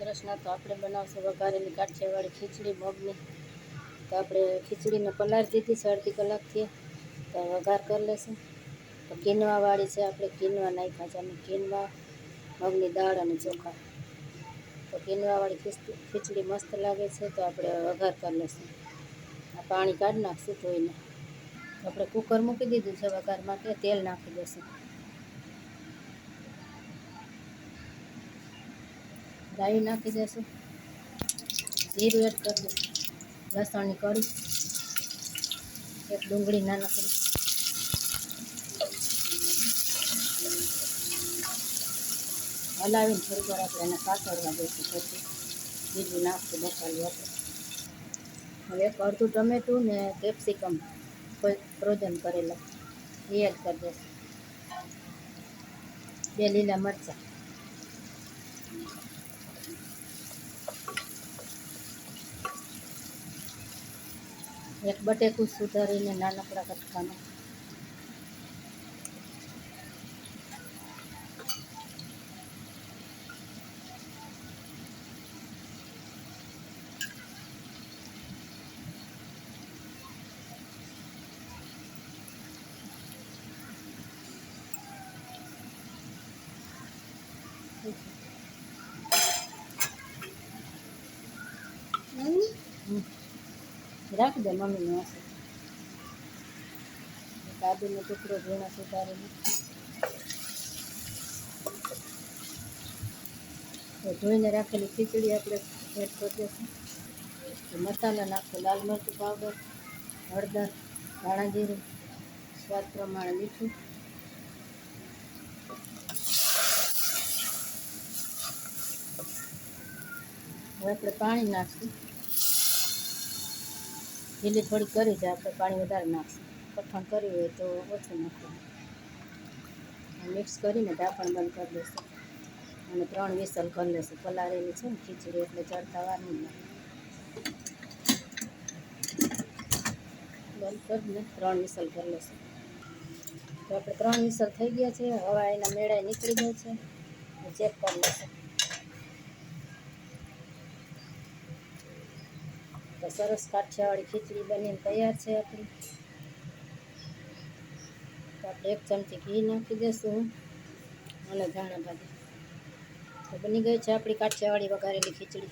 કૃષ્ણ. તો આપણે બનાવશું વઘારેલી કાઠિયાવાડી ખીચડી મગની. તો આપણે ખીચડીને પલાળી દીધી છે અડધી કલાકથી. તો વઘાર કરી લેશું. તો કિનવાવાળી છે, આપણે કિનવા નાખ્યા છે અને કિનવા મગની દાળ અને ચોખા. તો કિનવાવાળી ખીચડી મસ્ત લાગે છે. તો આપણે વઘાર કરી લઈશું. આ પાણી કાઢી નાખશું ધોઈને. આપણે કુકર મૂકી દીધું છે વઘાર માટે. તેલ નાખી દઈશું. રાઈ નાખી દઈશું. જીરું એડ કરી દઈશું. લસણની કળી, એક ડુંગળી નાનકડી, હલાવીને થોડીક વાર આપણે એને સાતળવા દઈશું. પછી બીજું નાખશું મસાલો આપણે. હવે એક અડધું ટમેટું ને કેપ્સિકમ ફ્રોઝન કરેલા એ એડ કરી દઈશું. 2 લીલા મરચાં, એક બટેકું સુધારીને નાનકડા કટકામાં, રાખી દે મમ્મીને હશે. આદુનો ટુકડો ઝીણો સુધારીને. તો ધોઈને રાખેલી ખીચડી આપણે એડ કરી દઈશું. મસાલા નાખશું. લાલ મરચું પાવડર, હળદર, ધાણા જીરું, સ્વાદ પ્રમાણે મીઠું. હવે આપણે પાણી નાખશું. ઢીલી થોડી કરી છે, આપણે પાણી વધારે નાખશું. કઠણ કરી હોય તો ઓછું નાખવાનું. મિક્સ કરીને ઢાંકણ બંધ કરી દઈશું અને 3 વિસલ કરી લઈશું. પલાળેલી છે ને ખીચડી એટલે ચડતા વાર નહીં લાગે. બંધ કરીને 3 વિસલ કરી લઈશું. તો આપણે 3 વિસલ થઈ ગયા છે. હવા એના મેળાએ નીકળી જાય છે. ચેક કરી લઈશું. તો સરસ કાઠિયાવાડી ખીચડી બનીને તૈયાર છે આપણી. તો આપણે 1 ચમચી ઘી નાખી દઈશું અને ધાણા ભાજી. તો બની ગઈ છે આપણી કાઠિયાવાડી વઘારેલી ખીચડી.